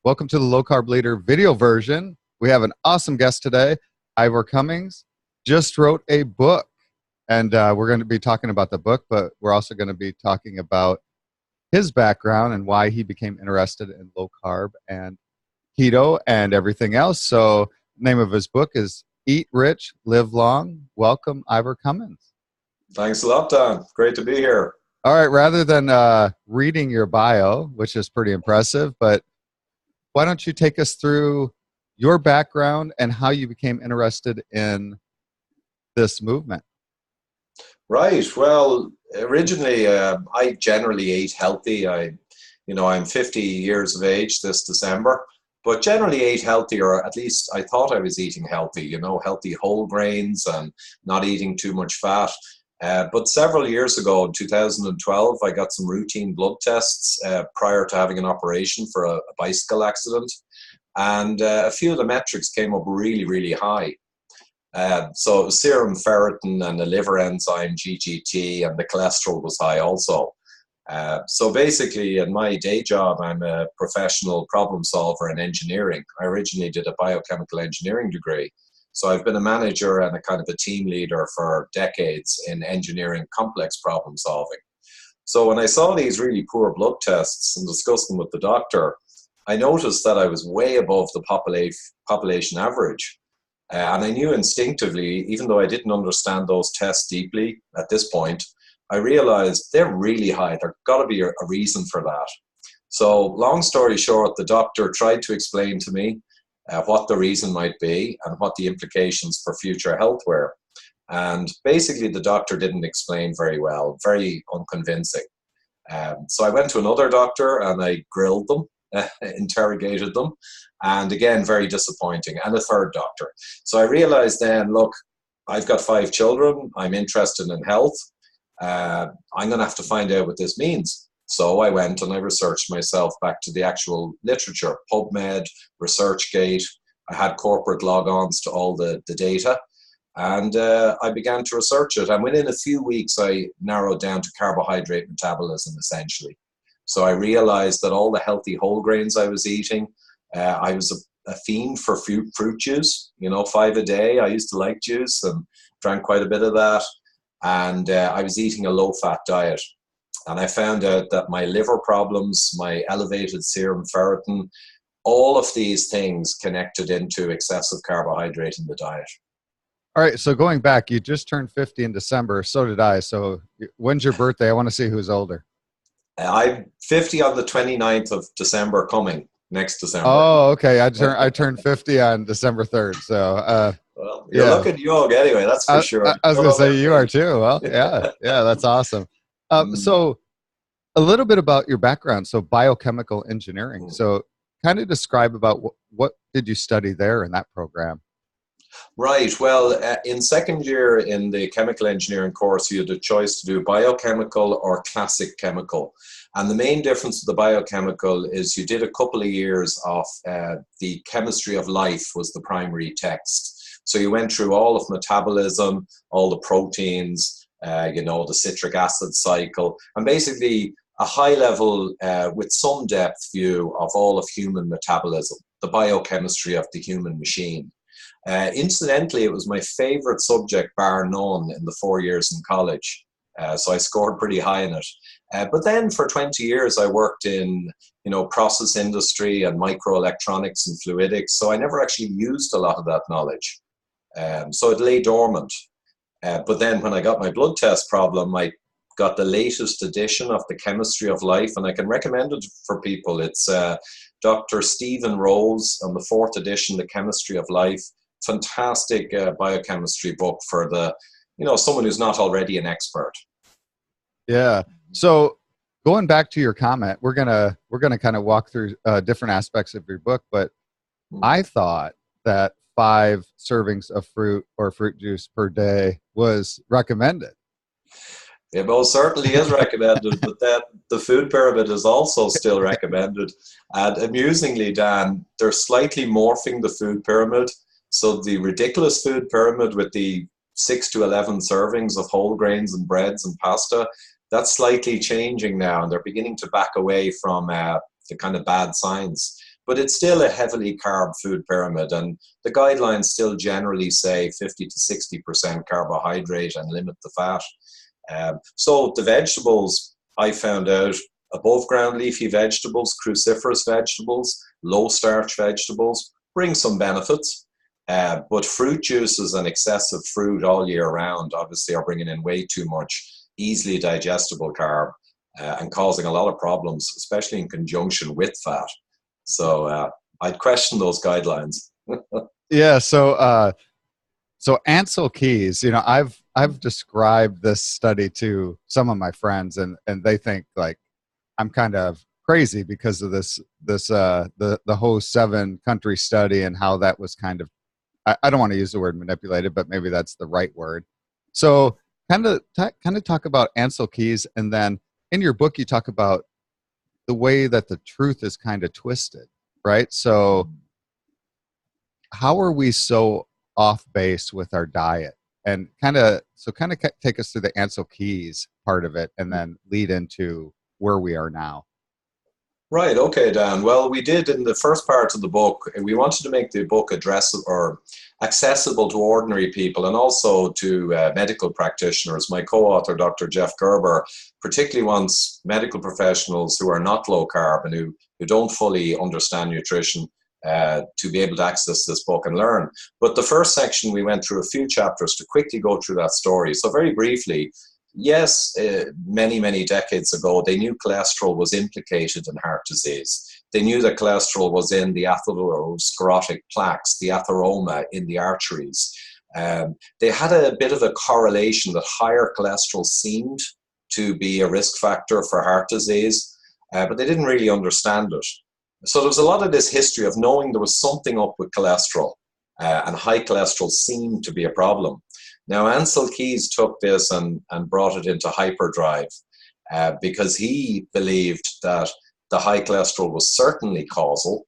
Welcome to the Low Carb Leader video version. We have an awesome guest today. Ivor Cummings just wrote a book, and we're going to be talking about the book, but we're also going to be talking about his background and why he became interested in low carb and keto and everything else. So the name of his book is Eat Rich, Live Long. Welcome, Ivor Cummings. Thanks a lot, Dan. Great to be here. All right, rather than reading your bio, which is pretty impressive, but why don't you take us through your background and how you became interested in this movement? Right. Well, originally, I generally ate healthy. I'm 50 years of age this December, but generally ate healthy, or at least I thought I was eating healthy, healthy whole grains and not eating too much fat. But several years ago, in 2012, I got some routine blood tests prior to having an operation for a bicycle accident. And a few of the metrics came up really, really high. So it was serum ferritin and the liver enzyme GGT, and the cholesterol was high also. So basically, in my day job, I'm a professional problem solver in engineering. I originally did a biochemical engineering degree. So I've been a manager and a kind of a team leader for decades in engineering complex problem solving. So when I saw these really poor blood tests and discussed them with the doctor, I noticed that I was way above the population average. And I knew instinctively, even though I didn't understand those tests deeply at this point, I realized they're really high. There's got to be a reason for that. So long story short, the doctor tried to explain to me what the reason might be and what the implications for future health were. And basically, the doctor didn't explain very well, very unconvincing. So I went to another doctor and I grilled them, interrogated them, and again, very disappointing, and a third doctor. So I realized then, look, I've got 5 children, I'm interested in health, I'm going to have to find out what this means. So I went and I researched myself back to the actual literature, PubMed, ResearchGate. I had corporate logons to all the data, and I began to research it. And within a few weeks, I narrowed down to carbohydrate metabolism, essentially. So I realized that all the healthy whole grains I was eating, I was a fiend for fruit juice, 5 a day. I used to like juice and drank quite a bit of that. And I was eating a low-fat diet. And I found out that my liver problems, my elevated serum ferritin, all of these things connected into excessive carbohydrate in the diet. All right, so going back, you just turned 50 in December. So did I. So when's your birthday? I want to see who's older. I'm 50 on the 29th of December coming, next December. Oh, okay. I turned 50 on December 3rd. So well, you're looking young anyway, that's for sure. I was going to say you are too. Well, yeah, that's awesome. So a little bit about your background. So biochemical engineering. So kind of describe about what did you study there in that program? Right. Well, in second year in the chemical engineering course, you had a choice to do biochemical or classic chemical. And the main difference with the biochemical is you did a couple of years of the chemistry of life was the primary text. So you went through all of metabolism, all the proteins, the citric acid cycle, and basically a high level with some depth view of all of human metabolism, the biochemistry of the human machine. Incidentally, it was my favorite subject, bar none, in the 4 years in college. So I scored pretty high in it. But then for 20 years, I worked in, process industry and microelectronics and fluidics. So I never actually used a lot of that knowledge. So it lay dormant. But then when I got my blood test problem, I got the latest edition of the Chemistry of Life, and I can recommend it for people. It's Dr. Stephen Rose on the 4th edition, The Chemistry of Life. Fantastic biochemistry book for someone who's not already an expert. Yeah. So going back to your comment, we're gonna kind of walk through different aspects of your book, but I thought that 5 servings of fruit or fruit juice per day was recommended. It most certainly is recommended, but that the food pyramid is also still recommended. And amusingly, Dan, they're slightly morphing the food pyramid. So the ridiculous food pyramid with the 6 to 11 servings of whole grains and breads and pasta, that's slightly changing now, and they're beginning to back away from the kind of bad signs. but it's still a heavily carb food pyramid, and the guidelines still generally say 50 to 60% carbohydrate and limit the fat. So the vegetables, I found out, above ground leafy vegetables, cruciferous vegetables, low starch vegetables, bring some benefits. But fruit juices and excessive fruit all year round obviously are bringing in way too much easily digestible carb and causing a lot of problems, especially in conjunction with fat. So I'd question those guidelines. Yeah. So Ansel Keys, I've described this study to some of my friends, and they think like I'm kind of crazy because of the whole 7-country study and how that was kind of, I don't want to use the word manipulated, but maybe that's the right word. So kind of talk about Ansel Keys, and then in your book you talk about the way that the truth is kind of twisted, right? So how are we so off base with our diet? And kind of take us through the Ansel Keys part of it, and then lead into where we are now. Right. Okay, Dan. Well, we did in the first part of the book, we wanted to make the book addressable or accessible to ordinary people and also to medical practitioners. My co-author, Dr. Jeff Gerber, particularly wants medical professionals who are not low carb and who don't fully understand nutrition to be able to access this book and learn. But the first section, we went through a few chapters to quickly go through that story. So very briefly, yes, many, many decades ago, they knew cholesterol was implicated in heart disease. They knew that cholesterol was in the atherosclerotic plaques, the atheroma in the arteries. They had a bit of a correlation that higher cholesterol seemed to be a risk factor for heart disease, but they didn't really understand it. So there was a lot of this history of knowing there was something up with cholesterol, and high cholesterol seemed to be a problem. Now, Ansel Keys took this and brought it into hyperdrive because he believed that the high cholesterol was certainly causal,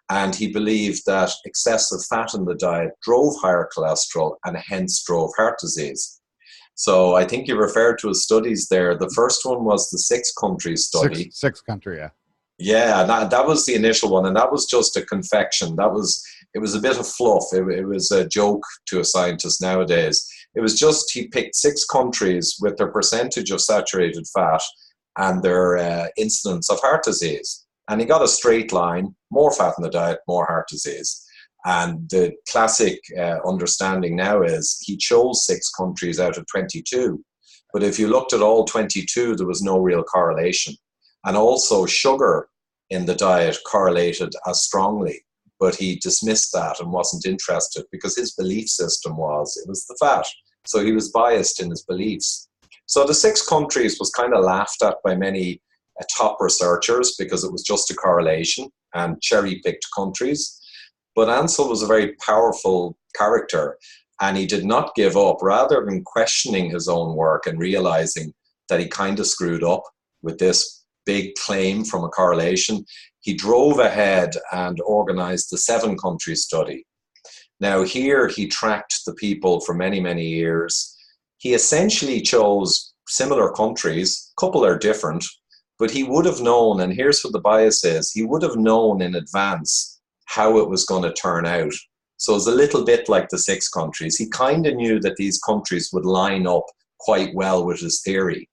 and he believed that excessive fat in the diet drove higher cholesterol and hence drove heart disease. So I think you referred to his studies there. The first one was the 6-country study. Six country, yeah. Yeah, that was the initial one, and that was just a confection. It was a bit of fluff. It was a joke to a scientist nowadays. It was just he picked 6 countries with their percentage of saturated fat and their incidence of heart disease. And he got a straight line, more fat in the diet, more heart disease. And the classic understanding now is he chose 6 countries out of 22. But if you looked at all 22, there was no real correlation. And also sugar in the diet correlated as strongly. But he dismissed that and wasn't interested because his belief system it was the fat. So he was biased in his beliefs. So the 6 countries was kind of laughed at by many top researchers because it was just a correlation and cherry-picked countries. But Ansel was a very powerful character, and he did not give up. Rather than questioning his own work and realizing that he kind of screwed up with this big claim from a correlation, he drove ahead and organized the 7-country study. Now here he tracked the people for many, many years. He essentially chose similar countries. A couple are different, but he would have known, and here's what the bias is, he would have known in advance how it was going to turn out. So it's a little bit like the 6 countries. He kind of knew that these countries would line up quite well with his theory.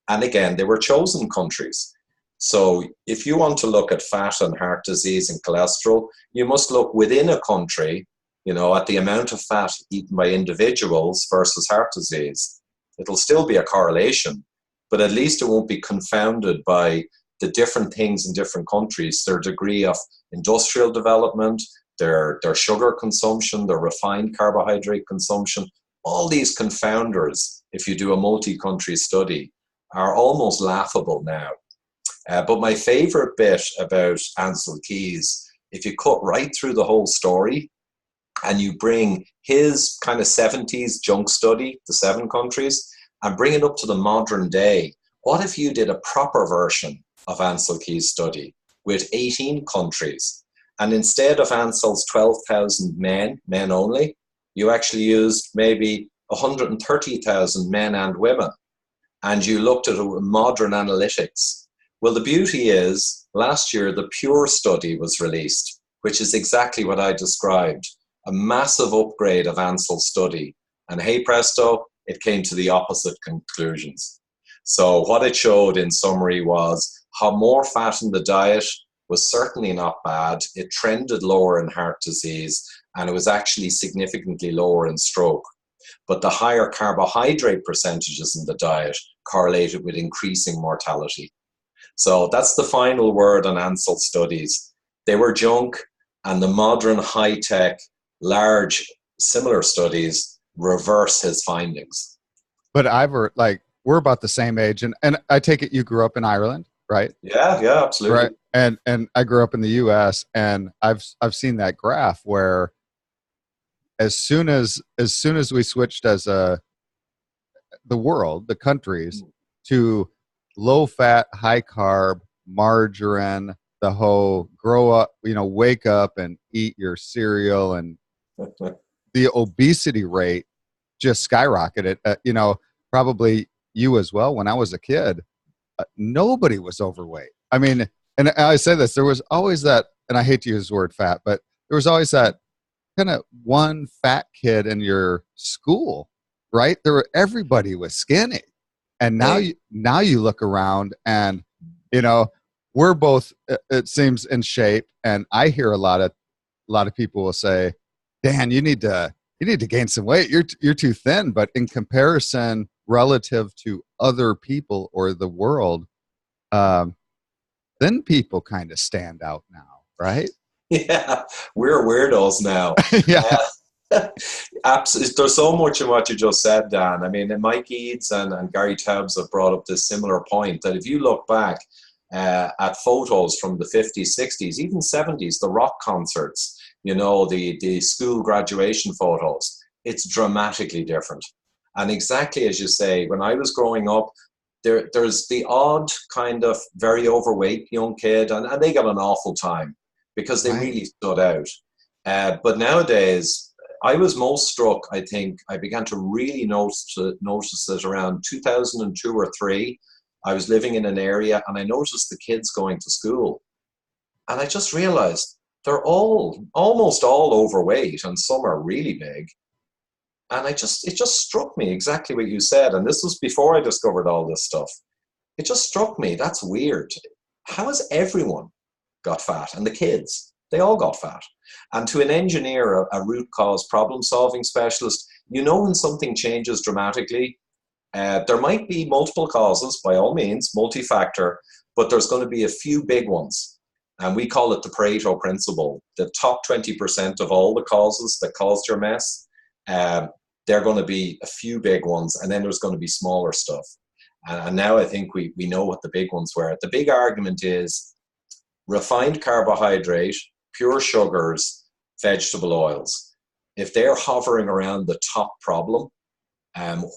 And again, they were chosen countries. So if you want to look at fat and heart disease and cholesterol, you must look within a country, at the amount of fat eaten by individuals versus heart disease. It'll still be a correlation, but at least it won't be confounded by the different things in different countries, their degree of industrial development, their sugar consumption, their refined carbohydrate consumption. All these confounders, if you do a multi-country study, are almost laughable now. But my favorite bit about Ansel Keys, if you cut right through the whole story and you bring his kind of 70s junk study, the 7 countries, and bring it up to the modern day, what if you did a proper version of Ansel Keys' study with 18 countries? And instead of Ansel's 12,000 men only, you actually used maybe 130,000 men and women. And you looked at modern analytics. Well, the beauty is last year, the Pure study was released, which is exactly what I described, a massive upgrade of Ansell's study. And hey presto, it came to the opposite conclusions. So what it showed in summary was how more fat in the diet was certainly not bad. It trended lower in heart disease, and it was actually significantly lower in stroke. But the higher carbohydrate percentages in the diet correlated with increasing mortality. So that's the final word on Ansell studies. They were junk, and the modern, high-tech, large, similar studies reverse his findings. But we're about the same age, and I take it you grew up in Ireland, right? Yeah, absolutely. Right. And I grew up in the US, and I've seen that graph where as soon as we switched the countries to low fat, high carb, margarine, the whole grow up, wake up and eat your cereal, and the obesity rate just skyrocketed. Probably you as well. When I was a kid, nobody was overweight. I mean, and I say this, there was always that, and I hate to use the word fat, but there was always that kind of one fat kid in your school, right? Everybody was skinny. And now you look around, and we're both, it seems, in shape. And I hear a lot of people will say, Dan, you need to gain some weight. You're too thin. But in comparison relative to other people or the world, thin people kind of stand out now, right? Yeah, we're weirdos now. Yeah. Absolutely. There's so much in what you just said, Dan. I mean, Mike Eads and Gary Taubes have brought up this similar point that if you look back at photos from the 50s, 60s, even 70s, the rock concerts, the school graduation photos, it's dramatically different. And exactly as you say, when I was growing up, there's the odd kind of very overweight young kid, and they got an awful time because they really stood out. But nowadays, I was most struck, I think, I began to really notice it around 2002 or 3. I was living in an area, and I noticed the kids going to school. And I just realized they're almost all overweight, and some are really big. And it just struck me exactly what you said. And this was before I discovered all this stuff. It just struck me, that's weird. How has everyone got fat? And the kids, they all got fat. And to an engineer, a root cause problem solving specialist, when something changes dramatically, there might be multiple causes, by all means, multi-factor, but there's going to be a few big ones. And we call it the Pareto Principle. The top 20% of all the causes that caused your mess, they're going to be a few big ones, and then there's going to be smaller stuff. And now I think we know what the big ones were. The big argument is refined carbohydrate, pure sugars, vegetable oils. If they're hovering around the top problem,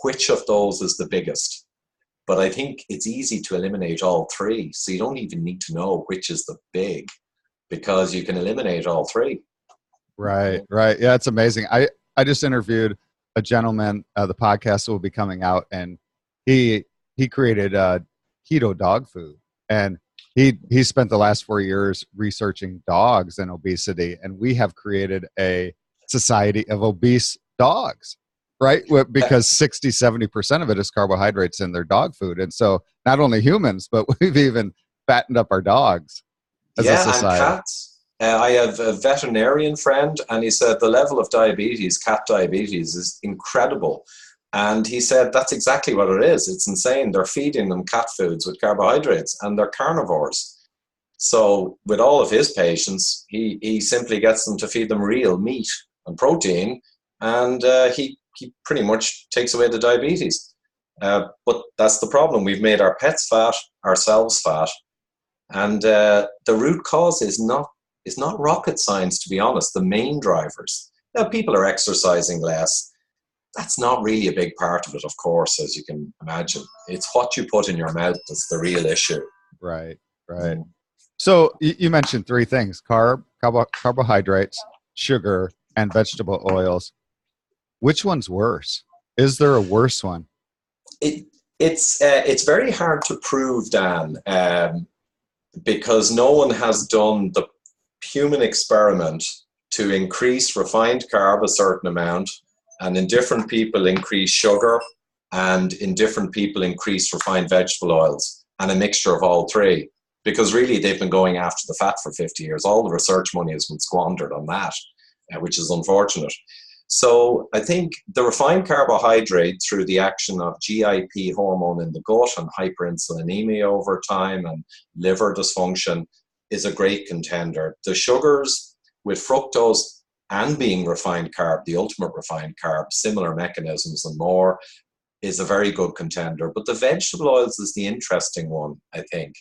which of those is the biggest? But I think it's easy to eliminate all three. So you don't even need to know which is the big, because you can eliminate all three. Right. Yeah, it's amazing. I just interviewed a gentleman, the podcast will be coming out, and he created keto dog food, and he spent the last 4 years researching dogs and obesity, and we have created a society of obese dogs, right? Because 60-70% of it is carbohydrates in their dog food. And so not only humans, but we've even fattened up our dogs as a society. And cats. I have a veterinarian friend, and he said the level of diabetes, cat diabetes, is incredible. And he said that's exactly what it is. It's insane. They're feeding them cat foods with carbohydrates, and they're carnivores. So with all of his patients, he simply gets them to feed them real meat and protein, and he pretty much takes away the diabetes. But that's the problem. We've made our pets fat, ourselves fat, and the root cause is not rocket science, to be honest. The main drivers. Now, people are exercising less. That's not really a big part of it, of course, as you can imagine. It's what you put in your mouth that's the real issue. Right. So you mentioned three things: carbohydrates, sugar, and vegetable oils. Which one's worse? Is there a worse one? It's very hard to prove, Dan. because no one has done the human experiment to increase refined carb a certain amount, and in different people increase sugar, and in different people increase refined vegetable oils, and a mixture of all three. Because really they've been going after the fat for 50 years. All the research money has been squandered on that, which is unfortunate. So I think the refined carbohydrate, through the action of GIP hormone in the gut and hyperinsulinemia over time and liver dysfunction, is a great contender. The sugars with fructose and being refined carb, the ultimate refined carb, similar mechanisms and more, is a very good contender. But the vegetable oils is the interesting one, I think.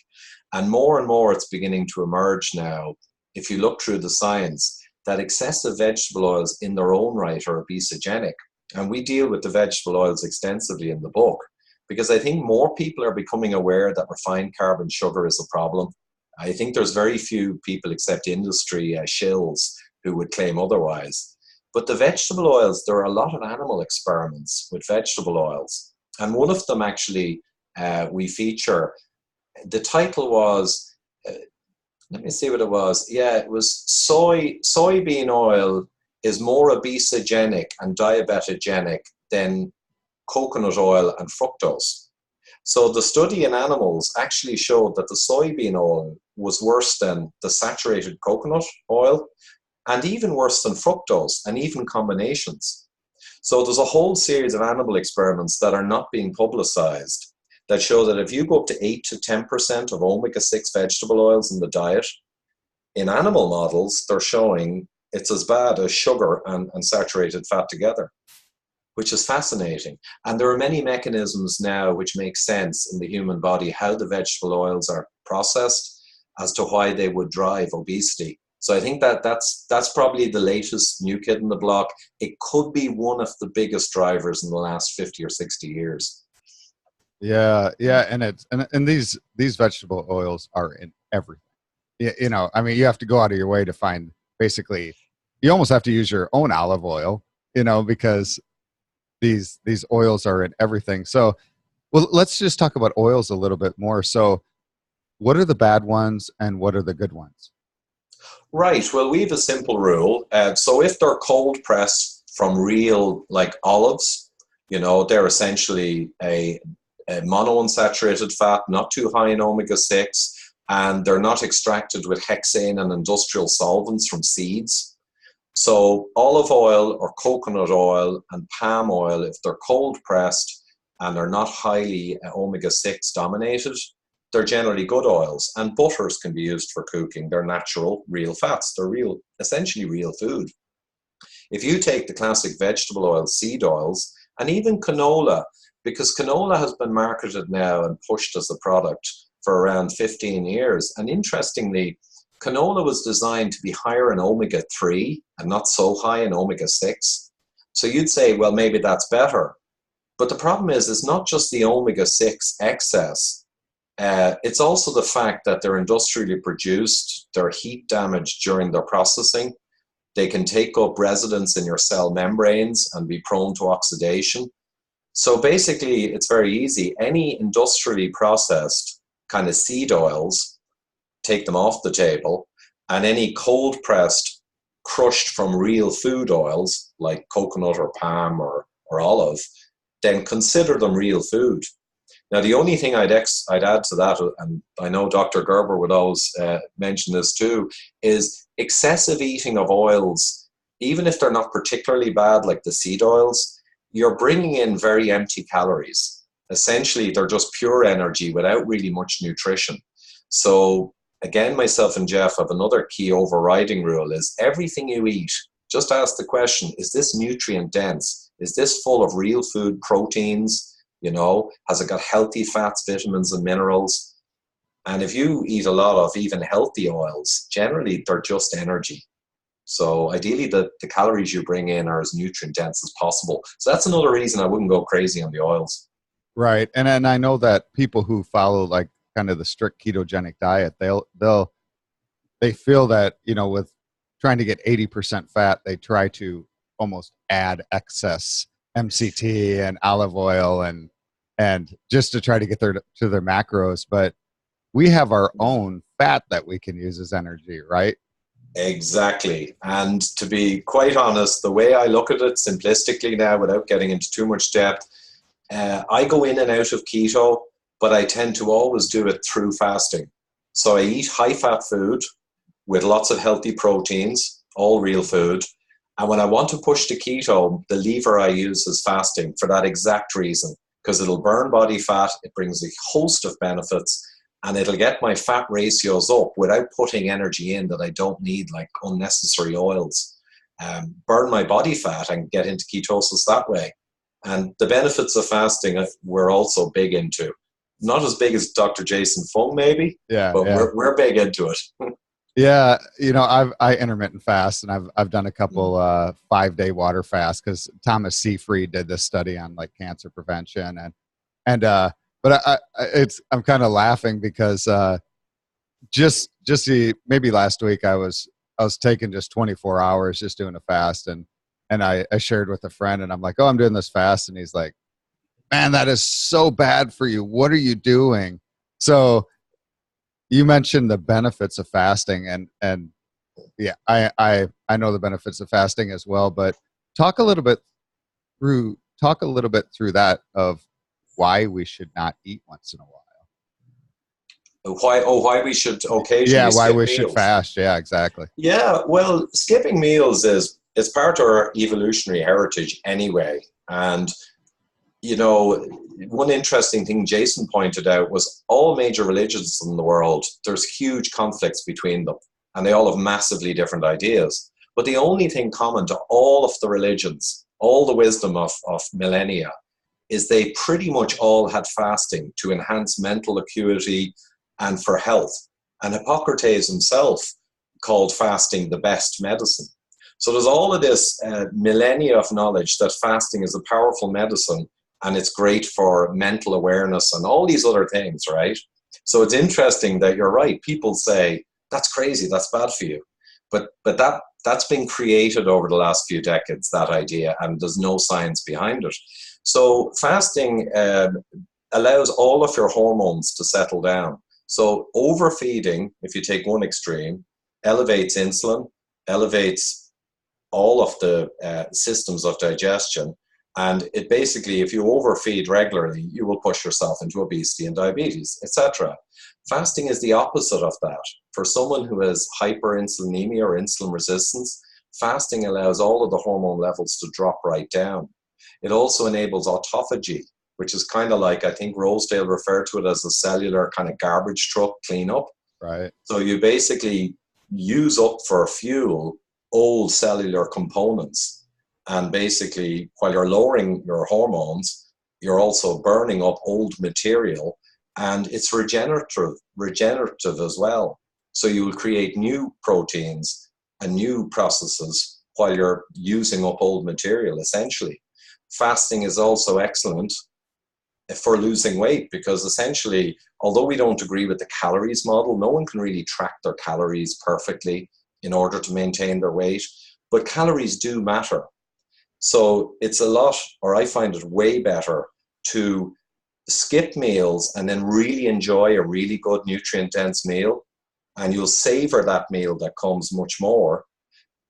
And more it's beginning to emerge now, if you look through the science, that excessive vegetable oils in their own right are obesogenic. And we deal with the vegetable oils extensively in the book, because I think more people are becoming aware that refined carb and sugar is a problem. I think there's very few people, except industry shills, who would claim otherwise. But the vegetable oils, there are a lot of animal experiments with vegetable oils. And one of them actually we feature. The title was, let me see what it was. Yeah, it was soybean oil is more obesogenic and diabetogenic than coconut oil and fructose. So the study in animals actually showed that the soybean oil was worse than the saturated coconut oil, and even worse than fructose, and even combinations. So there's a whole series of animal experiments that are not being publicized that show that if you go up to 8 to 10% of omega-6 vegetable oils in the diet, in animal models, they're showing it's as bad as sugar and saturated fat together, which is fascinating. And there are many mechanisms now which make sense in the human body, how the vegetable oils are processed as to why they would drive obesity. So I think that's probably the latest new kid in the block. It could be one of the biggest drivers in the last 50 or 60 years. Yeah, and these vegetable oils are in everything. You know, I mean, you have to go out of your way to find, basically, you almost have to use your own olive oil, you know, because these oils are in everything. So, well, let's just talk about oils a little bit more. So, what are the bad ones and what are the good ones? Right. Well, we have a simple rule. So if they're cold pressed from real, like olives, you know, they're essentially a monounsaturated fat, not too high in omega-6, and they're not extracted with hexane and industrial solvents from seeds. So olive oil or coconut oil and palm oil, if they're cold pressed and they're not highly omega-6 dominated, they're generally good oils. And butters can be used for cooking. They're natural, real fats. They're real, essentially real food. If you take the classic vegetable oils, seed oils, and even canola, because canola has been marketed now and pushed as a product for around 15 years. And interestingly, canola was designed to be higher in omega-3 and not so high in omega-6. So you'd say, well, maybe that's better. But the problem is, it's not just the omega-6 excess. It's also the fact that they're industrially produced, they're heat damaged during their processing. They can take up residence in your cell membranes and be prone to oxidation. So basically, it's very easy. Any industrially processed kind of seed oils, take them off the table, and any cold pressed, crushed from real food oils like coconut or palm or olive, then consider them real food. Now, the only thing I'd add to that, and I know Dr. Gerber would always mention this too, is excessive eating of oils, even if they're not particularly bad, like the seed oils, you're bringing in very empty calories. Essentially, they're just pure energy without really much nutrition. So again, myself and Jeff have another key overriding rule is everything you eat, just ask the question, is this nutrient dense? Is this full of real food proteins? You know, has it got healthy fats, vitamins, and minerals? And if you eat a lot of even healthy oils, generally they're just energy. So ideally, the calories you bring in are as nutrient dense as possible. So that's another reason I wouldn't go crazy on the oils. Right. And I know that people who follow like kind of the strict ketogenic diet, they feel that, you know, with trying to get 80% fat, they try to almost add excess MCT and olive oil and just to try to get to their macros. But we have our own fat that we can use as energy, right? Exactly. And to be quite honest, the way I look at it simplistically now, without getting into too much depth, I go in and out of keto, but I tend to always do it through fasting. So I eat high fat food with lots of healthy proteins, all real food. And when I want to push to keto, the lever I use is fasting for that exact reason, because it'll burn body fat, it brings a host of benefits, and it'll get my fat ratios up without putting energy in that I don't need, like unnecessary oils. Burn my body fat and get into ketosis that way. And the benefits of fasting we're also big into. Not as big as Dr. Jason Fung, maybe, Yeah, but yeah. we're big into it. Yeah, I intermittent fast, and I've done a couple 5-day water fasts because Thomas Seyfried did this study on like cancer prevention, and but I'm kind of laughing because maybe last week I was taking just 24 hours just doing a fast, and I shared with a friend, and I'm like, oh, I'm doing this fast, and he's like, man, that is so bad for you. What are you doing? So you mentioned the benefits of fasting, and yeah, I know the benefits of fasting as well, but talk a little bit through that of why we should not eat once in a while. Why we should Yeah, occasionally why skip we should meals. fast. Yeah, exactly. Yeah, well, skipping meals is it's part of our evolutionary heritage anyway. And one interesting thing Jason pointed out was all major religions in the world, there's huge conflicts between them, and they all have massively different ideas. But the only thing common to all of the religions, all the wisdom of millennia, is they pretty much all had fasting to enhance mental acuity and for health. And Hippocrates himself called fasting the best medicine. So there's all of this millennia of knowledge that fasting is a powerful medicine and it's great for mental awareness and all these other things, right? So it's interesting that you're right. People say, that's crazy, that's bad for you. But that's been created over the last few decades, that idea, and there's no science behind it. So fasting allows all of your hormones to settle down. So overfeeding, if you take one extreme, elevates insulin, elevates all of the systems of digestion. And it basically, if you overfeed regularly, you will push yourself into obesity and diabetes, etc. Fasting is the opposite of that. For someone who has hyperinsulinemia or insulin resistance, fasting allows all of the hormone levels to drop right down. It also enables autophagy, which is kind of like, I think Rosedale referred to it as a cellular kind of garbage truck cleanup. Right. So you basically use up for fuel old cellular components. And basically, while you're lowering your hormones, you're also burning up old material, and it's regenerative as well. So you will create new proteins and new processes while you're using up old material, essentially. Fasting is also excellent for losing weight because essentially, although we don't agree with the calories model, no one can really track their calories perfectly in order to maintain their weight, but calories do matter. So it's a lot, or I find it way better to skip meals and then really enjoy a really good nutrient dense meal, and you'll savor that meal that comes much more,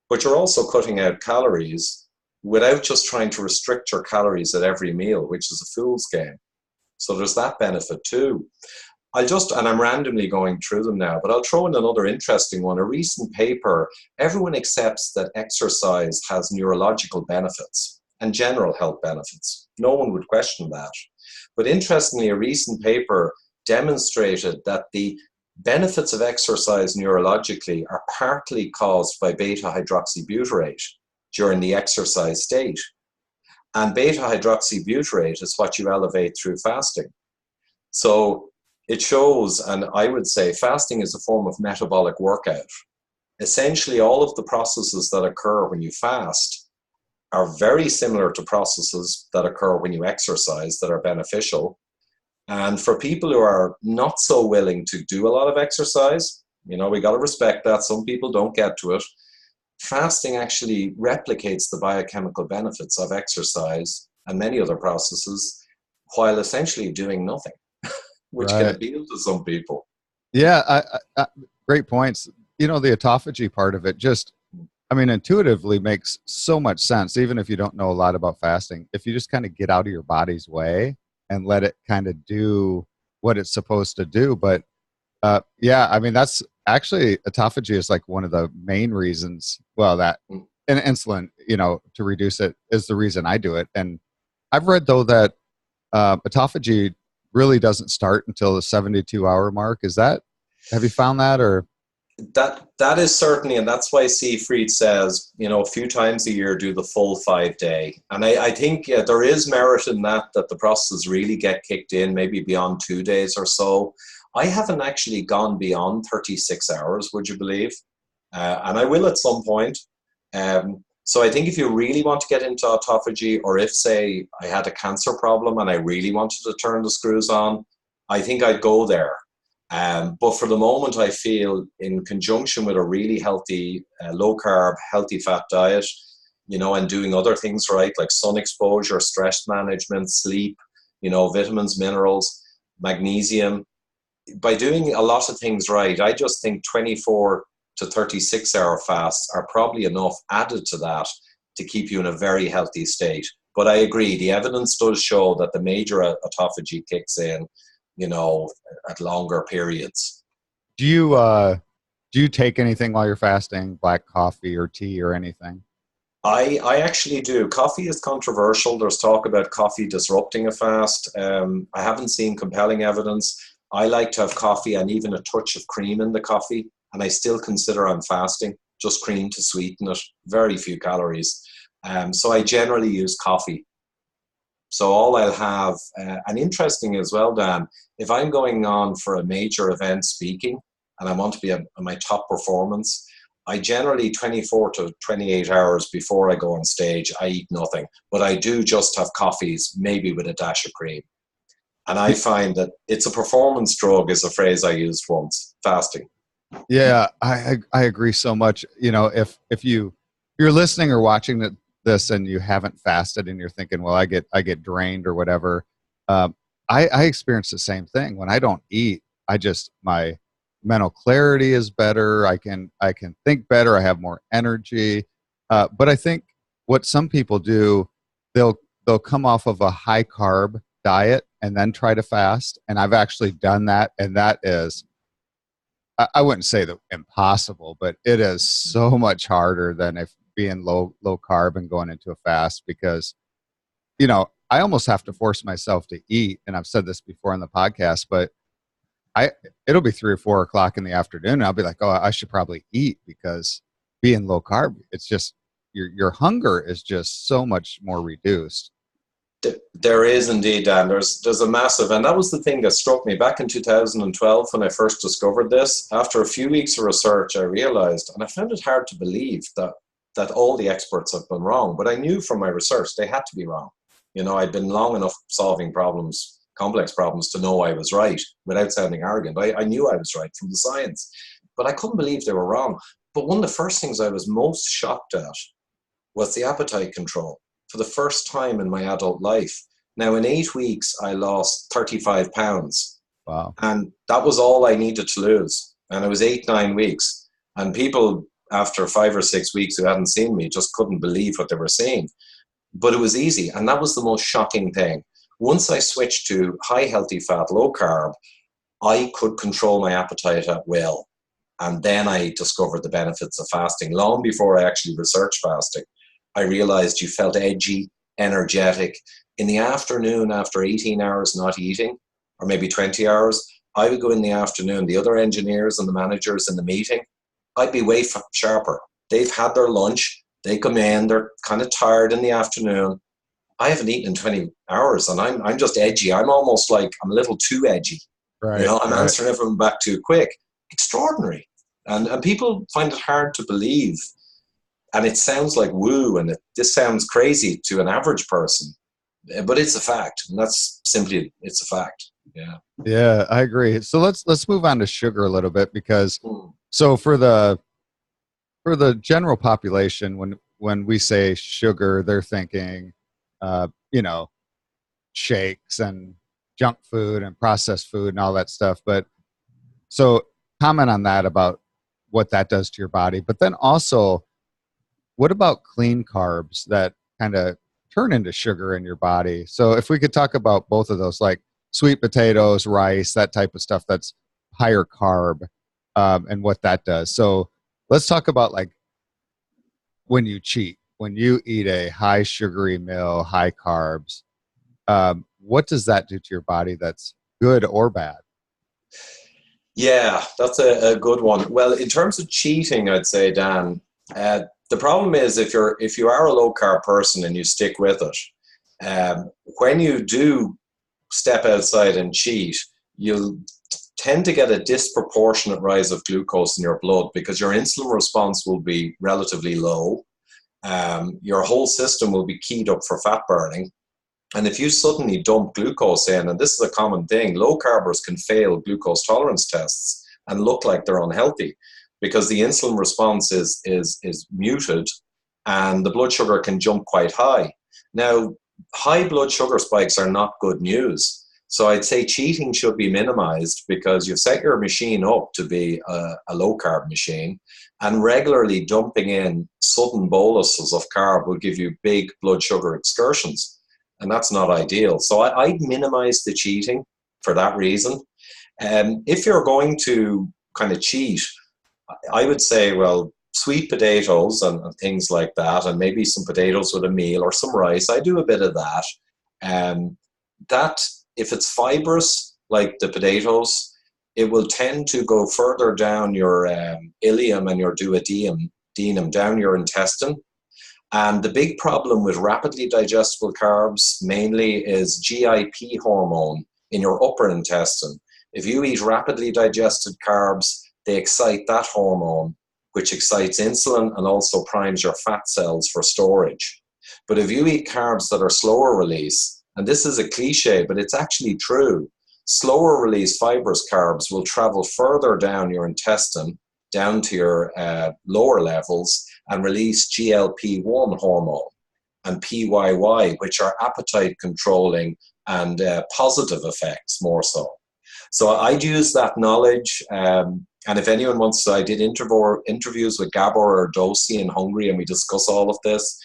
but you're also cutting out calories without just trying to restrict your calories at every meal, which is a fool's game. So there's that benefit too. And I'm randomly going through them now, but I'll throw in another interesting one. A recent paper, everyone accepts that exercise has neurological benefits and general health benefits. No one would question that. But interestingly, a recent paper demonstrated that the benefits of exercise neurologically are partly caused by beta-hydroxybutyrate during the exercise state. And beta-hydroxybutyrate is what you elevate through fasting. So it shows, and I would say fasting is a form of metabolic workout. Essentially, all of the processes that occur when you fast are very similar to processes that occur when you exercise that are beneficial. And for people who are not so willing to do a lot of exercise, we got to respect that. Some people don't get to it. Fasting actually replicates the biochemical benefits of exercise and many other processes while essentially doing nothing, which can Right. appeal to some people. Yeah, great points. The autophagy part of it just, I mean, intuitively makes so much sense, even if you don't know a lot about fasting. If you just kind of get out of your body's way and let it kind of do what it's supposed to do. But yeah, I mean, that's actually autophagy is like one of the main reasons. Well, that Mm. and insulin, to reduce it is the reason I do it. And I've read though that autophagy really doesn't start until the 72-hour mark. Have you found that or? That is certainly, and that's why Seafried says, a few times a year do the full 5 day. And I think there is merit in that the processes really get kicked in, maybe beyond 2 days or so. I haven't actually gone beyond 36 hours, would you believe? And I will at some point. So I think if you really want to get into autophagy, or if, say, I had a cancer problem and I really wanted to turn the screws on, I think I'd go there. But for the moment, I feel in conjunction with a really healthy, low carb, healthy fat diet, and doing other things right, like sun exposure, stress management, sleep, vitamins, minerals, magnesium. By doing a lot of things right, I just think 24 to 36-hour fasts are probably enough added to that to keep you in a very healthy state. But I agree, the evidence does show that the major autophagy kicks in, at longer periods. Do you take anything while you're fasting, black coffee or tea or anything? I actually do. Coffee is controversial. There's talk about coffee disrupting a fast. I haven't seen compelling evidence. I like to have coffee and even a touch of cream in the coffee, and I still consider I'm fasting, just cream to sweeten it, very few calories. So I generally use coffee. So all I'll have, and interesting as well, Dan, if I'm going on for a major event speaking and I want to be at my top performance, I generally 24 to 28 hours before I go on stage, I eat nothing, but I do just have coffees, maybe with a dash of cream. And I find that it's a performance drug is a phrase I used once, fasting. Yeah, I agree so much. If you're listening or watching this and you haven't fasted and you're thinking, well, I get drained or whatever, um, I experience the same thing when I don't eat. My mental clarity is better. I can think better. I have more energy. But I think what some people do, they'll come off of a high carb diet and then try to fast. And I've actually done that, and that is I wouldn't say that impossible, but it is so much harder than if being low carb and going into a fast because I almost have to force myself to eat. And I've said this before on the podcast, but I it'll be 3 or 4 o'clock in the afternoon, and I'll be like, oh, I should probably eat because being low carb, it's just your hunger is just so much more reduced. There is indeed, Dan. There's a massive, and that was the thing that struck me back in 2012 when I first discovered this. After a few weeks of research, I realized, and I found it hard to believe that all the experts have been wrong. But I knew from my research they had to be wrong. I'd been long enough solving problems, complex problems, to know I was right without sounding arrogant. I knew I was right from the science, but I couldn't believe they were wrong. But one of the first things I was most shocked at was the appetite control for the first time in my adult life. Now, in 8 weeks, I lost 35 pounds, Wow. and that was all I needed to lose. And it was 8, 9 weeks. And people, after 5 or 6 weeks who hadn't seen me, just couldn't believe what they were seeing. But it was easy. And that was the most shocking thing. Once I switched to high healthy fat, low carb, I could control my appetite at will. And then I discovered the benefits of fasting long before I actually researched fasting. I realized you felt edgy, energetic. In the afternoon, after 18 hours not eating, or maybe 20 hours, I would go in the afternoon. The other engineers and the managers in the meeting, I'd be way sharper. They've had their lunch. They come in, they're kind of tired in the afternoon. I haven't eaten in 20 hours and I'm just edgy. I'm almost like I'm a little too edgy. Right. I'm Right. answering everyone back too quick. Extraordinary. And people find it hard to believe. And it sounds like woo, and this sounds crazy to an average person, but it's a fact. And that's simply, it's a fact. Yeah. Yeah, I agree. So let's move on to sugar a little bit because Mm. so for the general population, when we say sugar, they're thinking, uh, you know, shakes and junk food and processed food and all that stuff. But So comment on that about what that does to your body. But then also, what about clean carbs that kind of turn into sugar in your body? So if we could talk about both of those, like sweet potatoes, rice, that type of stuff that's higher carb, and what that does. So let's talk about like when you cheat, when you eat a high sugary meal, high carbs, what does that do to your body that's good or bad? Yeah, that's a good one. Well, in terms of cheating, I'd say, Dan, the problem is if you are a low carb person and you stick with it, when you do step outside and cheat, you'll tend to get a disproportionate rise of glucose in your blood because your insulin response will be relatively low. Your whole system will be keyed up for fat burning. And if you suddenly dump glucose in, and this is a common thing, low carbers can fail glucose tolerance tests and look like they're unhealthy because the insulin response is muted and the blood sugar can jump quite high. Now, high blood sugar spikes are not good news. So I'd say cheating should be minimized because you've set your machine up to be a low carb machine, and regularly dumping in sudden boluses of carb will give you big blood sugar excursions. And that's not ideal. So I'd minimize the cheating for that reason. If you're going to kind of cheat, I would say, well, sweet potatoes and things like that, and maybe some potatoes with a meal or some rice. I do a bit of that. That, if it's fibrous, like the potatoes, it will tend to go further down your ileum and your duodenum, down your intestine. And the big problem with rapidly digestible carbs mainly is GIP hormone in your upper intestine. If you eat rapidly digested carbs, they excite that hormone, which excites insulin and also primes your fat cells for storage. But if you eat carbs that are slower release, and this is a cliche, but it's actually true, slower release fibrous carbs will travel further down your intestine, down to your lower levels, and release GLP-1 hormone and PYY, which are appetite controlling and positive effects more so. So I'd use that knowledge. And if anyone wants to, I did interviews with Gerber or Dosi in Hungary, and we discuss all of this.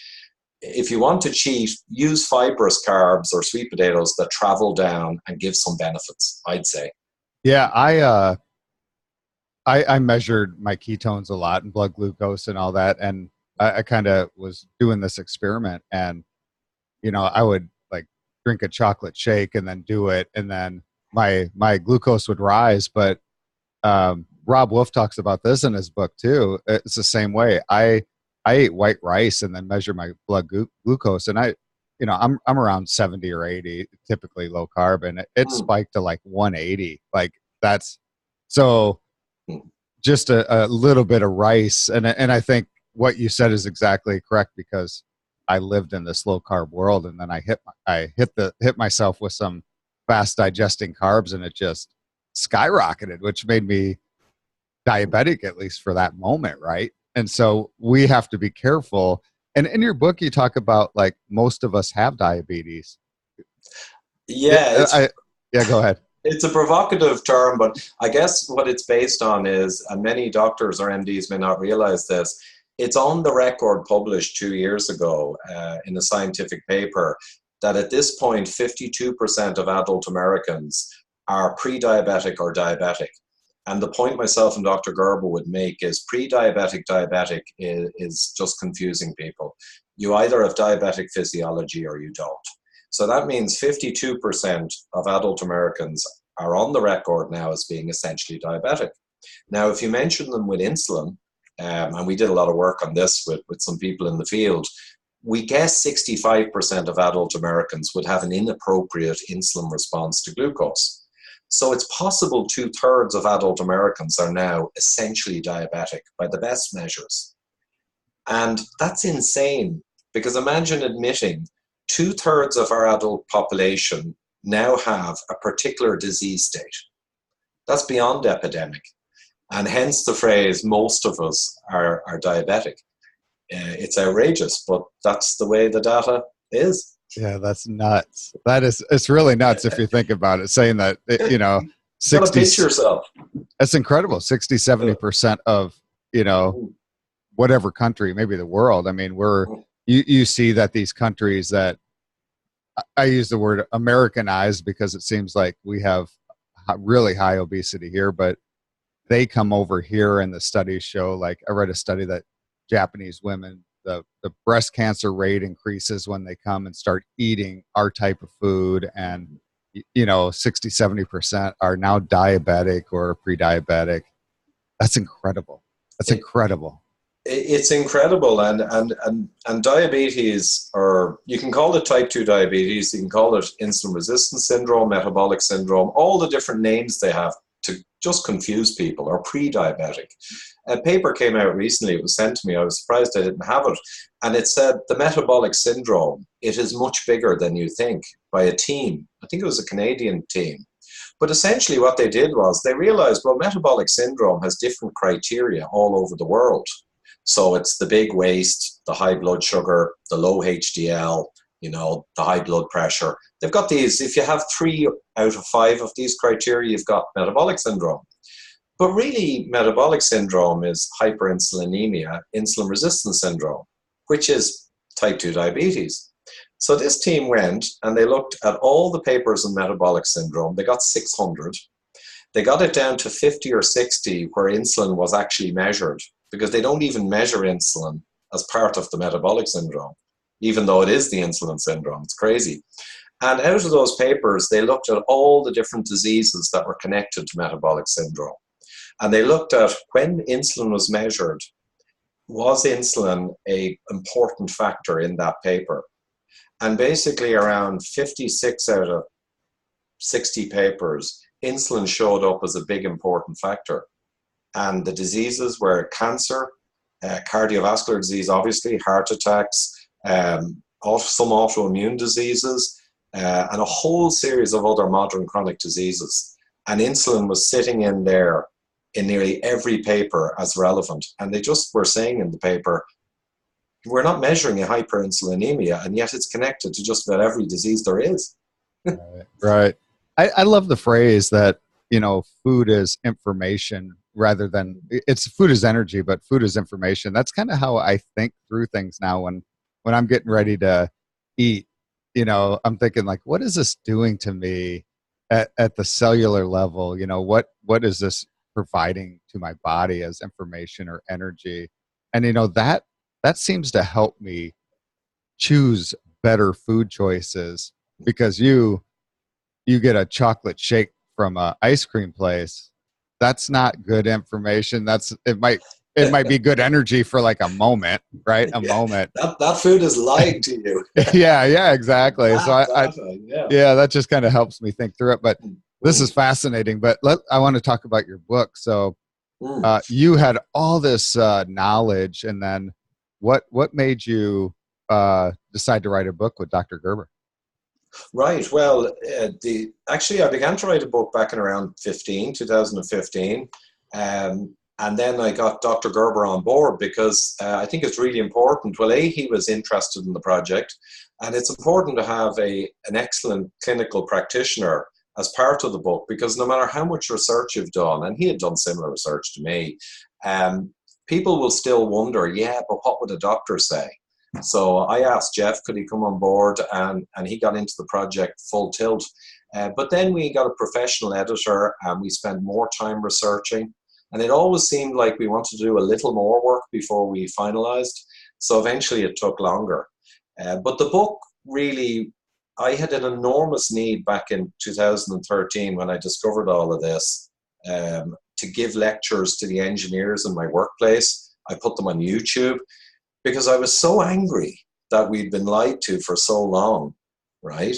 If you want to cheat, use fibrous carbs or sweet potatoes that travel down and give some benefits, I'd say. Yeah, I measured my ketones a lot and blood glucose and all that, and I kind of was doing this experiment, and I would like drink a chocolate shake and then do it, and then my glucose would rise. But Rob Wolf talks about this in his book too. It's the same way. I ate white rice and then measure my blood glucose, and I'm around 70 or 80, typically low carb, and it spiked to like 180. Like that's so. Just a little bit of rice, and I think what you said is exactly correct, because I lived in this low carb world, and then I hit myself with some fast digesting carbs, and it just skyrocketed, which made me diabetic, at least for that moment, right? And so we have to be careful. And in your book, you talk about like most of us have diabetes. Yeah, yeah, go ahead. it's a provocative term, but I guess what it's based on is, and many doctors or MDs may not realize this, it's on the record published 2 years ago in a scientific paper that at this point, 52% of adult Americans are pre-diabetic or diabetic. And the point myself and Dr. Gerber would make is pre-diabetic diabetic is just confusing people. You either have diabetic physiology or you don't. So that means 52% of adult Americans are on the record now as being essentially diabetic. Now, if you mention them with insulin, and we did a lot of work on this with some people in the field, we guess 65% of adult Americans would have an inappropriate insulin response to glucose. So it's possible 2/3 of adult Americans are now essentially diabetic by the best measures. And that's insane, because imagine admitting 2/3 of our adult population now have a particular disease state. That's beyond epidemic. And hence the phrase, most of us are diabetic. It's outrageous, but that's the way the data is. Yeah, that's nuts. It's really nuts if you think about it, saying that, 60. You gotta pinch yourself. That's incredible. 60, 70% of, you know, whatever country, maybe the world. I mean, you see that these countries that I use the word Americanized because it seems like we have really high obesity here, but they come over here and the studies show, like I read a study that Japanese women, the breast cancer rate increases when they come and start eating our type of food. And, you know, 60, 70% are now diabetic or pre-diabetic. That's incredible. That's incredible. It's incredible, and diabetes, or you can call it type 2 diabetes, you can call it insulin resistance syndrome, metabolic syndrome, all the different names they have to just confuse people, or pre-diabetic. A paper came out recently, it was sent to me, I was surprised I didn't have it, and it said the metabolic syndrome, it is much bigger than you think, by a team. I think it was a Canadian team. But essentially what they did was they realized, well, metabolic syndrome has different criteria all over the world. So it's the big waist, the high blood sugar, the low HDL, you know, the high blood pressure. They've got these, if you have 3 out of 5 of these criteria, you've got metabolic syndrome. But really, metabolic syndrome is hyperinsulinemia, insulin resistance syndrome, which is type 2 diabetes. So this team went and they looked at all the papers on metabolic syndrome. They got 600. They got it down to 50 or 60 where insulin was actually measured, because they don't even measure insulin as part of the metabolic syndrome, even though it is the insulin syndrome. It's crazy. And out of those papers, they looked at all the different diseases that were connected to metabolic syndrome. And they looked at when insulin was measured, was insulin an important factor in that paper? And basically around 56 out of 60 papers, insulin showed up as a big important factor. And the diseases were cancer, cardiovascular disease, obviously, heart attacks, some autoimmune diseases, and a whole series of other modern chronic diseases. And insulin was sitting in there in nearly every paper as relevant. And they just were saying in the paper, we're not measuring a hyperinsulinemia, and yet it's connected to just about every disease there is. Right. I love the phrase that, you know, food is information rather than, it's food is energy, but food is information. That's kind of how I think through things now when I'm getting ready to eat. You know, I'm thinking like, what is this doing to me at the cellular level? You know, what is this providing to my body as information or energy? And, you know, that seems to help me choose better food choices, because you get a chocolate shake from a ice cream place. That's not good information. It might be good energy for like a moment, right? A moment. That food is lying to you. yeah, exactly. So Yeah, that just kind of helps me think through it. But this is fascinating. But I want to talk about your book. So you had all this knowledge, and then what made you decide to write a book with Dr. Gerber? Right. Well, actually, I began to write a book back in around 2015. And then I got Dr. Gerber on board because I think it's really important. Well, he was interested in the project, and it's important to have an excellent clinical practitioner as part of the book, because no matter how much research you've done, and he had done similar research to me, people will still wonder, yeah, but what would a doctor say? So I asked Jeff, could he come on board, and he got into the project full tilt. But then we got a professional editor, and we spent more time researching. And it always seemed like we wanted to do a little more work before we finalized. So eventually it took longer. But the book really, I had an enormous need back in 2013 when I discovered all of this, to give lectures to the engineers in my workplace. I put them on YouTube, because I was so angry that we'd been lied to for so long, right?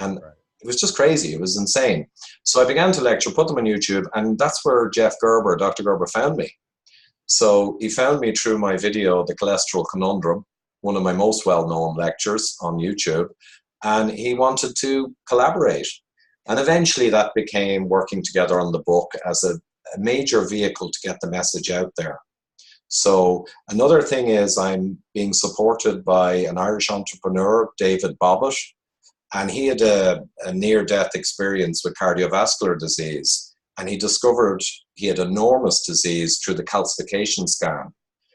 And it was just crazy. It was insane. So I began to lecture, put them on YouTube, and that's where Dr. Gerber found me. So he found me through my video, The Cholesterol Conundrum, one of my most well-known lectures on YouTube, and he wanted to collaborate. And eventually that became working together on the book as a major vehicle to get the message out there. So another thing is I'm being supported by an Irish entrepreneur, David Bobbitt, and he had a near-death experience with cardiovascular disease. and he discovered he had enormous disease through the calcification scan.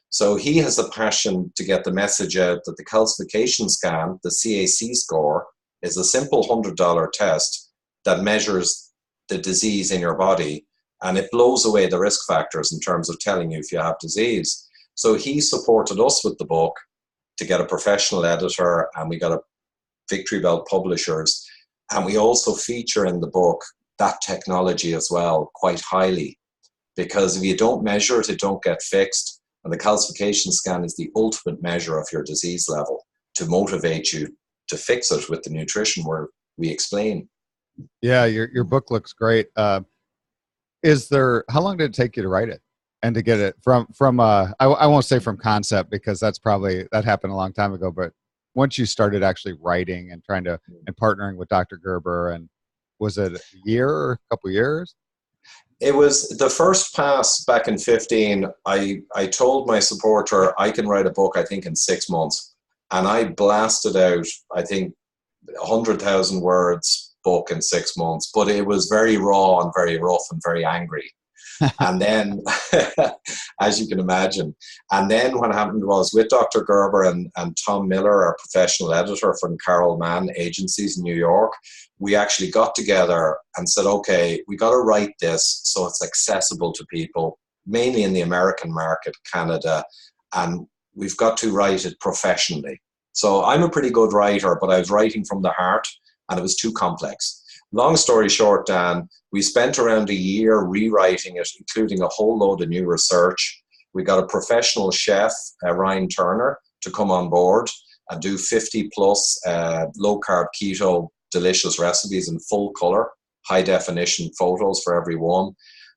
So he has a passion to get the message out that the calcification scan, the CAC score, is a simple $100 test that measures the disease in your body, and it blows away the risk factors in terms of telling you if you have disease. So he supported us with the book to get a professional editor, and we got a Victory Belt Publishers, and we also feature in the book that technology as well quite highly, because if you don't measure it, it don't get fixed, and the calcification scan is the ultimate measure of your disease level to motivate you to fix it with the nutrition where we explain. Yeah, your book looks great. How long did it take you to write it and to get it from I won't say from concept, because that happened a long time ago, but once you started actually writing and and partnering with Dr. Gerber, and was it a year or a couple years? It was the first pass back in 15. I told my supporter I can write a book, I think, in 6 months. And I blasted out, I think, 100,000 words book in 6 months. But it was very raw and very rough and very angry. And then, as you can imagine, and then what happened was with Dr. Gerber and Tom Miller, our professional editor from Carroll Mann Agencies in New York, we actually got together and said, okay, we got to write this so it's accessible to people, mainly in the American market, Canada, and we've got to write it professionally. So I'm a pretty good writer, but I was writing from the heart, and it was too complex. Long story short, Dan, we spent around a year rewriting it, including a whole load of new research. We got a professional chef, Ryan Turner, to come on board and do 50 plus low-carb keto delicious recipes in full color, high-definition photos for everyone.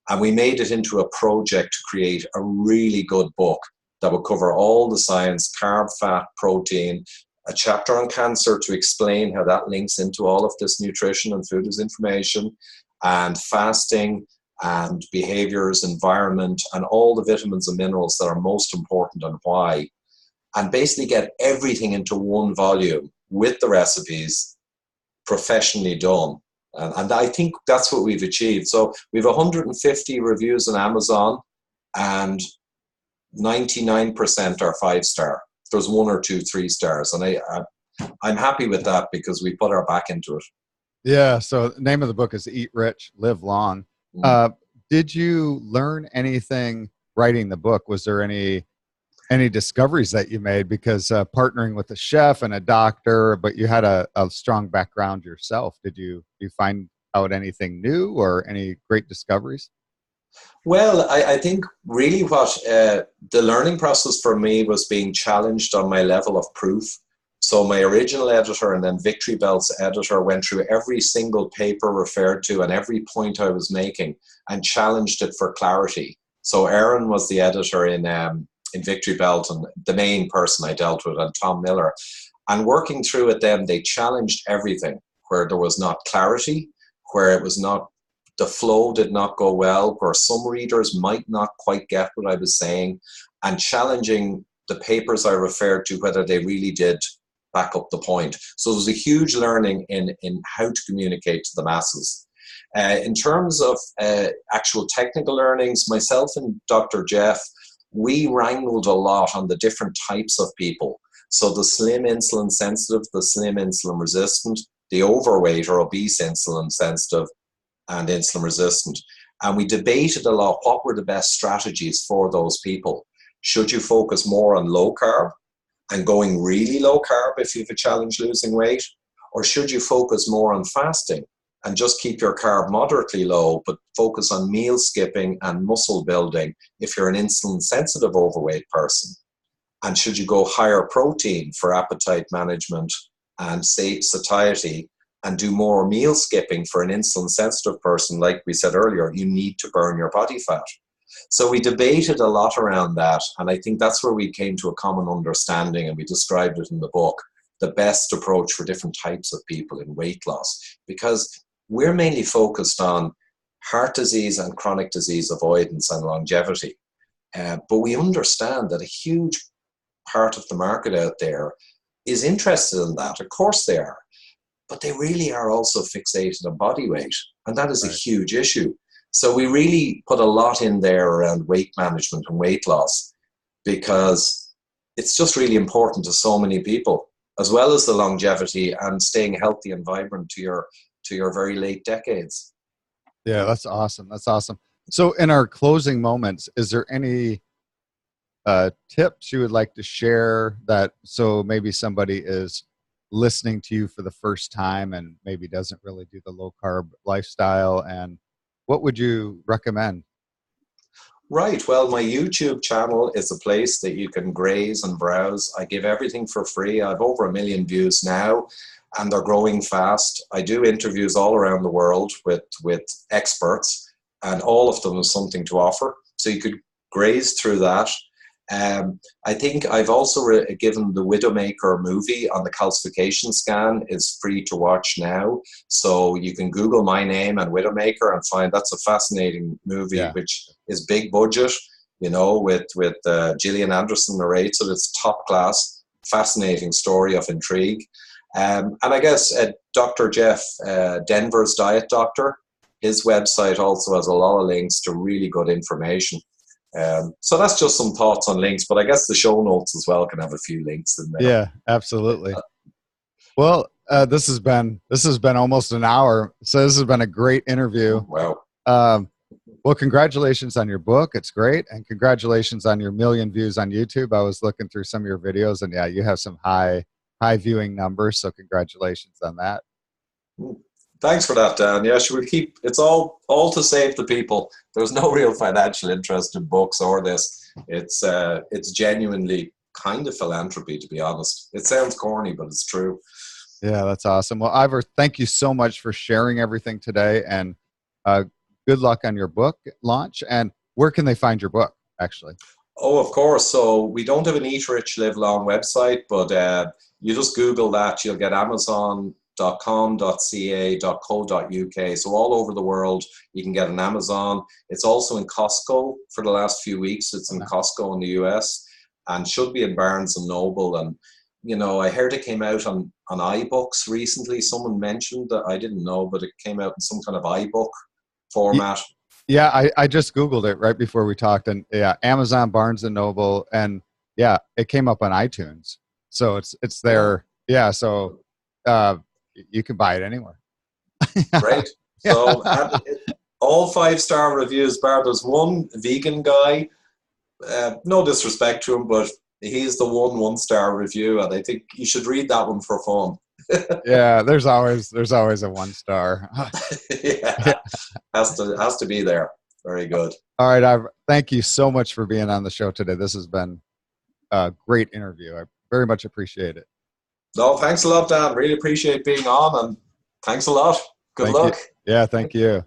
And we made it into a project to create a really good book that would cover all the science, carb, fat, protein, a chapter on cancer to explain how that links into all of this nutrition and food as information, and fasting and behaviors, environment, and all the vitamins and minerals that are most important and why. And basically get everything into one volume with the recipes professionally done. And I think that's what we've achieved. So we have 150 reviews on Amazon, and 99% are 5-star. There's 1 or 2 3-stars, and I'm happy with that because we put our back into it. Yeah. So the name of the book is Eat Rich, Live Long. Did you learn anything writing the book? Was there any discoveries that you made? Because partnering with a chef and a doctor, but you had a strong background yourself. Did you find out anything new or any great discoveries? Well, I think really what the learning process for me was being challenged on my level of proof. So my original editor and then Victory Belt's editor went through every single paper referred to and every point I was making and challenged it for clarity. So Aaron was the editor in Victory Belt and the main person I dealt with, and Tom Miller. And working through it then, they challenged everything where there was not clarity, where it was not, the flow did not go well, where some readers might not quite get what I was saying, and challenging the papers I referred to, whether they really did back up the point. So there was a huge learning in how to communicate to the masses. In terms of actual technical learnings, myself and Dr. Jeff, we wrangled a lot on the different types of people. So the slim insulin sensitive, the slim insulin resistant, the overweight or obese insulin sensitive, and insulin resistant. And we debated a lot what were the best strategies for those people. Should you focus more on low carb and going really low carb if you have a challenge losing weight? Or should you focus more on fasting and just keep your carb moderately low, but focus on meal skipping and muscle building if you're an insulin sensitive overweight person? And should you go higher protein for appetite management and satiety, and do more meal skipping for an insulin sensitive person? Like we said earlier, you need to burn your body fat. So we debated a lot around that, and I think that's where we came to a common understanding, and we described it in the book, the best approach for different types of people in weight loss, because we're mainly focused on heart disease and chronic disease avoidance and longevity. But we understand that a huge part of the market out there is interested in that. Of course they are, but they really are also fixated on body weight, and that is a huge issue. So we really put a lot in there around weight management and weight loss, because it's just really important to so many people, as well as the longevity and staying healthy and vibrant to your very late decades. Yeah, that's awesome. That's awesome. So in our closing moments, is there any tips you would like to share, that so maybe somebody is listening to you for the first time and maybe doesn't really do the low carb lifestyle, and what would you recommend? Right. Well, my YouTube channel is a place that you can graze and browse. I give everything for free. I have over 1 million views now, and they're growing fast. I do interviews all around the world with experts, and all of them have something to offer. So you could graze through that. I think I've also given the Widowmaker movie on the calcification scan is free to watch now. So you can Google my name and Widowmaker and find that's a fascinating movie, Yeah. which is big budget, with Gillian Anderson narrates it. It's top class, fascinating story of intrigue. And I guess Dr. Jeff, Denver's Diet Doctor, his website also has a lot of links to really good information. So that's just some thoughts on links, but I guess the show notes as well can have a few links in there. Yeah, absolutely. Well, this has been almost an hour, so this has been a great interview. Wow. Well, congratulations on your book. It's great, and congratulations on your 1 million views on YouTube. I was looking through some of your videos, and yeah, you have some high viewing numbers. So congratulations on that. Thanks for that, Dan. Yeah, should we keep? It's all to save the people. There's no real financial interest in books or this. It's genuinely kind of philanthropy, to be honest. It sounds corny, but it's true. Yeah, that's awesome. Well, Ivor, thank you so much for sharing everything today, and good luck on your book launch. And where can they find your book, actually? Oh, of course. So we don't have an Eat Rich, Live Long website, but you just Google that. You'll get Amazon.com.ca.co.uk. So all over the world, you can get an Amazon. It's also in Costco for the last few weeks. It's in Costco in the US, and should be in Barnes and Noble. And, I heard it came out on iBooks recently. Someone mentioned that, I didn't know, but it came out in some kind of iBook format. Yeah, I just Googled it right before we talked, and yeah, Amazon, Barnes and Noble, and yeah, it came up on iTunes. So it's there. Yeah, so you can buy it anywhere. Great. So all 5-star reviews, bar there's one vegan guy, no disrespect to him, but he's the 1-star review, and I think you should read that one for fun. Yeah, there's always a 1 star. Yeah, has to be there. Very good. All right, Ivor, thank you so much for being on the show today. This has been a great interview. I very much appreciate it. No, thanks a lot, Dan. Really appreciate being on, and thanks a lot. Good luck. Yeah, thank you.